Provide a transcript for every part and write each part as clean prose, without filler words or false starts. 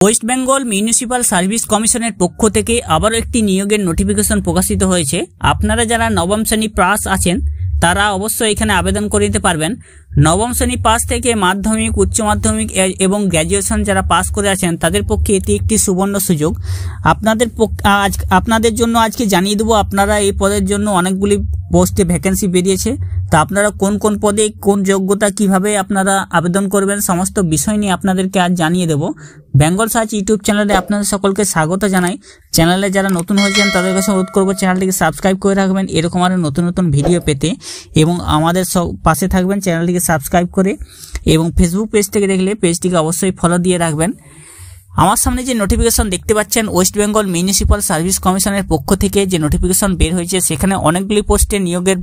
West Bengal municipal service কমিশনের পক্ষ থেকে আবারও একটি নিয়োগের নোটিফিকেশন প্রকাশিত হয়েছে। আপনারা যারা নবম শ্রেণী পাস আছেন তারা অবশ্যই এখানে আবেদন করে নিতে পারবেন। নবম শ্রেণী পাস থেকে মাধ্যমিক, উচ্চ মাধ্যমিক এবং গ্র্যাজুয়েশন যারা পাস করে আছেন তাদের পক্ষে এটি একটি সুবর্ণ সুযোগ। আপনাদের জন্য আজকে জানিয়ে দেবো আপনারা এই পদের জন্য অনেকগুলি পোস্টে ভ্যাকেন্সি বেরিয়েছে। তা আপনারা কোন কোন পদে কোন যোগ্যতা কিভাবে আপনারা আবেদন করবেন সমস্ত বিষয় নিয়ে আপনাদেরকে আজ জানিয়ে দেবো। বেঙ্গল সার্চ ইউটিউব চ্যানেলে আপনাদের সকলকে স্বাগত জানাই। চ্যানেলে যারা নতুন হয়েছেন তাদের কাছে অনুরোধ করবো চ্যানেলটিকে সাবস্ক্রাইব করে রাখবেন এরকম আরও নতুন নতুন ভিডিও পেতে, এবং আমাদের পাশে থাকবেন চ্যানেলটিকে সাবস্ক্রাইব করে, এবং ফেসবুক পেজ থেকে দেখলে পেজটিকে অবশ্যই ফলো দিয়ে রাখবেন। আমার সামনে যে নোটিফিকেশন দেখতে পাচ্ছেন ওয়েস্ট বেঙ্গল মিউনিসিপ্যাল সার্ভিস কমিশনের পক্ষ থেকে যে নোটিফিকেশন বের হয়েছে সেখানে অনেকগুলি পোস্টে নিয়োগের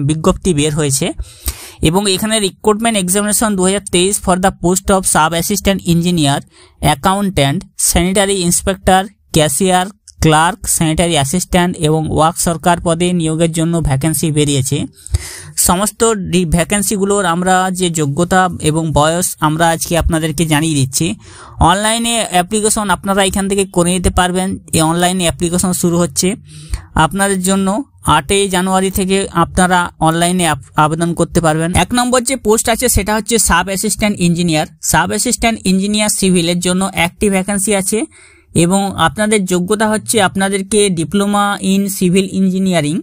বিজ্ঞপ্তি বের হয়েছে, এবং এখানে recruitment examination 2023 for the post of sub assistant engineer, accountant, sanitary inspector, cashier, clerk, sanitary assistant এবং ওয়ার্ক সরকার পদে নিয়োগের জন্য ভ্যাকেন্সি বেরিয়েছে। সমস্ত ভ্যাকেন্সিগুলোর আমরা যে যোগ্যতা এবং বয়স আমরা আজকে আপনাদেরকে জানিয়ে দিচ্ছি। অনলাইনে অ্যাপ্লিকেশন আপনারা এখান থেকে করে নিতে পারবেন। এই অনলাইনে অ্যাপ্লিকেশন শুরু হচ্ছে আপনাদের জন্য 8 জানুয়ারি থেকে আপনারা অনলাইনে আবেদন করতে পারবেন। 1 নম্বর যে পোস্ট আছে সেটা হচ্ছে sub assistant engineer. Sub assistant engineer সিভিলের জন্য একটি ভ্যাকেন্সি আছে, এবং আপনাদের যোগ্যতা হচ্ছে আপনাদেরকে ডিপ্লোমা ইন সিভিল ইঞ্জিনিয়ারিং।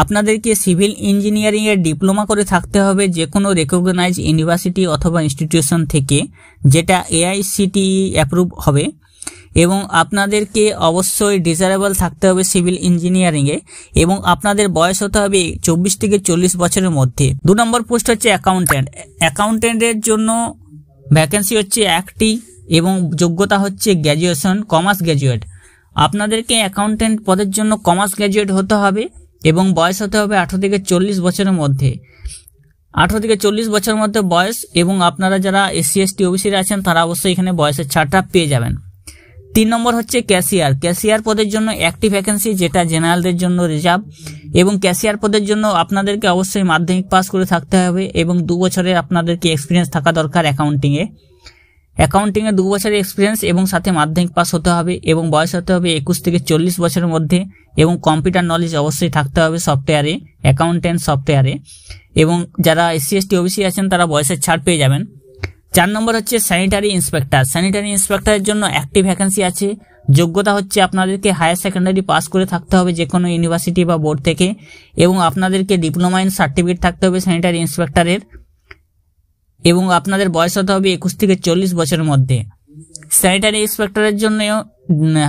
আপনাদেরকে সিভিল ইঞ্জিনিয়ারিং এর ডিপ্লোমা করে থাকতে হবে যে কোনো রেকগনাইজ ইউনিভার্সিটি অথবা ইনস্টিটিউশন থেকে, যেটা AICTE অ্যাপ্রুভ হবে, এবং আপনাদেরকে অবশ্যই ডিজারেবল থাকতে হবে সিভিল ইঞ্জিনিয়ারিং এ, এবং আপনাদের বয়স হতে হবে 24 থেকে 40 বছরের মধ্যে। 2 নম্বর পোস্ট হচ্ছে অ্যাকাউন্ট্যান্ট। অ্যাকাউন্ট্যান্টের জন্য ভ্যাকেন্সি হচ্ছে একটি, এবং যোগ্যতা হচ্ছে গ্র্যাজুয়েশন, কমার্স গ্র্যাজুয়েট। আপনাদেরকে অ্যাকাউন্ট্যান্ট পদের জন্য কমার্স গ্র্যাজুয়েট হতে হবে, এবং বয়স হতে হবে 18 থেকে 40 বছরের মধ্যে। 18 থেকে 40 বছরের মধ্যে বয়স, এবং আপনারা যারা SC ST OBC আছেন তারা অবশ্যই এখানে বয়সের ছাড়টা পেয়ে যাবেন। 3 নম্বর হচ্ছে ক্যাশিয়ার। ক্যাশিয়ার পদের জন্য একটি ভ্যাকেন্সি, যেটা জেনারেলদের জন্য রিজার্ভ, এবং ক্যাশিয়ার পদের জন্য আপনাদেরকে অবশ্যই মাধ্যমিক পাস করে থাকতে হবে, এবং 2 বছরের আপনাদেরকে এক্সপিরিয়েন্স থাকা দরকার অ্যাকাউন্টিংয়ে 2 বছরের এক্সপিরিয়েন্স, এবং সাথে মাধ্যমিক পাস হতে হবে, এবং বয়স হতে হবে 21 থেকে 40 বছরের মধ্যে, এবং কম্পিউটার নলেজ অবশ্যই থাকতে হবে সফটওয়্যারে, অ্যাকাউন্টেন্ট সফটওয়্যারে, এবং যারা SC ST OBC আছেন তারা বয়সের ছাড় পেয়ে যাবেন। 4 নম্বর হচ্ছে স্যানিটারি ইন্সপেক্টর। স্যানিটারি ইন্সপেক্টরের জন্য একটি ভ্যাকেন্সি আছে। যোগ্যতা হচ্ছে আপনাদেরকে হায়ার সেকেন্ডারি পাস করে থাকতে হবে যে কোনো ইউনিভার্সিটি বা বোর্ড থেকে, এবং আপনাদেরকে ডিপ্লোমা ইন সার্টিফিকেট থাকতে হবে স্যানিটারি ইন্সপেক্টরের, এবং আপনাদের বয়স হতে হবে 21 থেকে 40 বছরের মধ্যে। স্যানিটারি ইন্সপেক্টরের জন্য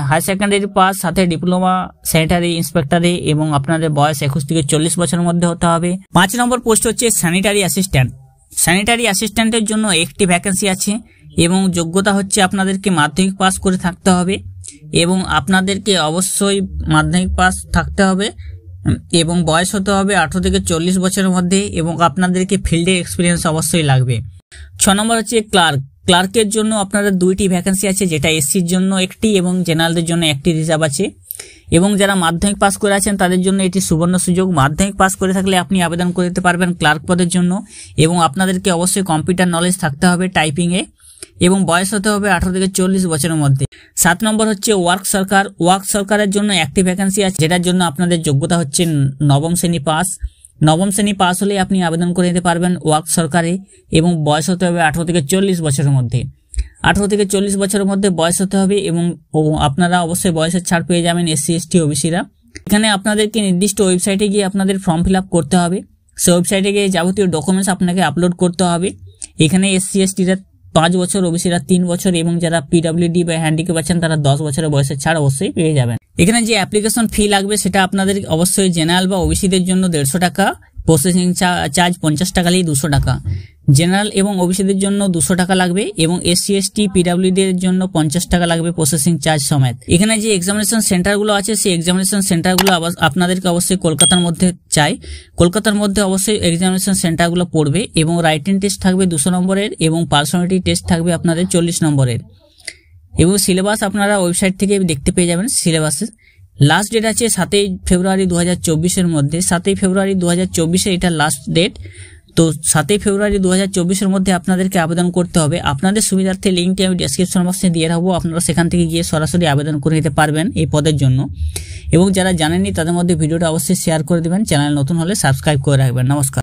হায়ার সেকেন্ডারি পাস সাথে ডিপ্লোমা স্যানিটারি ইন্সপেক্টরে, এবং আপনাদের বয়স 21 থেকে 40 বছরের মধ্যে হতে হবে। 5 নম্বর পোস্ট হচ্ছে স্যানিটারি অ্যাসিস্ট্যান্ট। স্যানিটারি অ্যাসিস্ট্যান্টের জন্য একটি ভ্যাকেন্সি আছে, এবং যোগ্যতা হচ্ছে আপনাদেরকে মাধ্যমিক পাস করে থাকতে হবে, এবং আপনাদেরকে অবশ্যই মাধ্যমিক পাস থাকতে হবে, এবং বয়স হতে হবে 18 থেকে 40 বছরের মধ্যে, এবং আপনাদেরকে ফিল্ডের এক্সপিরিয়েন্স অবশ্যই লাগবে। 6 নম্বর হচ্ছে ক্লার্ক। ক্লার্কের জন্য আপনাদের 2টি ভ্যাকেন্সি আছে, যেটা SCর জন্য একটি এবং জেনারেলদের জন্য একটি রিজার্ভ আছে, এবং যারা মাধ্যমিক পাস করে আছেন তাদের জন্য এটি সুবর্ণ সুযোগ। মাধ্যমিক পাস করে থাকলে আপনি আবেদন করতে পারবেন ক্লার্ক পদের জন্য, এবং আপনাদেরকে অবশ্যই কম্পিউটার নলেজ থাকতে হবে টাইপিংয়ে, এবং বয়স হতে হবে 18 থেকে 40 বছরের মধ্যে। 7 নম্বর হচ্ছে ওয়ার্ক সরকার। ওয়ার্ক সরকারের জন্য একটি ভ্যাকেন্সি আছে, যেটার জন্য আপনাদের যোগ্যতা হচ্ছে নবম শ্রেণী পাস। নবম শ্রেণী পাস হলে আপনি আবেদন করে নিতে পারবেন ওয়ার্ক সরকারে, এবং বয়স হতে হবে 18 থেকে 40 বছরের মধ্যে। 18 থেকে 40 বছরের মধ্যে বয়স হতে হবে, এবং আপনারা অবশ্যই বয়সের ছাড় পেয়ে যাবেন SC ST OBCরা। এখানে আপনাদেরকে নির্দিষ্ট ওয়েবসাইটে গিয়ে আপনাদের ফর্ম ফিল আপ করতে হবে। সেই ওয়েবসাইটে গিয়ে যাবতীয় ডকুমেন্টস আপনাকে আপলোড করতে হবে। এখানে SC STরা 5 বছর, OBCরা 3 বছর, এবং যারা PWD বা হ্যান্ডিক্যাপ আছেন তারা 10 বছরের বয়সের ছাড় অবশ্যই পেয়ে যাবেন। এখানে যে অ্যাপ্লিকেশন ফি লাগবে সেটা আপনাদের অবশ্যই জেনারেল বা OBCদের জন্য 150 টাকা, প্রসেসিং চার্জ 50 টাকা নিয়ে 200 টাকা। জেনারেল এবং ওবিসিদের জন্য 200 টাকা লাগবে, এবং SC ST PWD এর জন্য 50 টাকা লাগবে প্রসেসিং চার্জ সমেত। এখানে যে এক্সামিনেশন সেন্টারগুলো আছে সেই এক্সামিনেশন সেন্টারগুলো আপনাদেরকে অবশ্যই কলকাতার মধ্যে চাই। কলকাতার মধ্যে অবশ্যই এক্সামিনেশন সেন্টারগুলো পড়বে, এবং রাইটিং টেস্ট থাকবে 200 নম্বরের, এবং পার্সোনালিটি টেস্ট থাকবে আপনাদের 40 নম্বরের, এবং সিলেবাস আপনারা ওয়েবসাইট থেকে দেখতে পেয়ে যাবেন। সিলেবাসে লাস্ট ডেট আছে 7 ফেব্রুয়ারি 2024 এর মধ্যে। 7 ফেব্রুয়ারি 2024 এটা লাস্ট ডেট। তো 7 ফেব্রুয়ারি 2024-এর মধ্যে আপনাদেরকে আবেদন করতে হবে। আপনাদের সুবিধার্থে লিঙ্কটি আমি ডেসক্রিপশন বক্সে দিয়ে রাখবো, আপনারা সেখান থেকে গিয়ে সরাসরি আবেদন করে নিতে পারবেন এই পদের জন্য। এবং যারা জানেননি তাদের মধ্যে ভিডিওটা অবশ্যই শেয়ার করে দেবেন, চ্যানেল নতুন হলে সাবস্ক্রাইব করে রাখবেন। নমস্কার।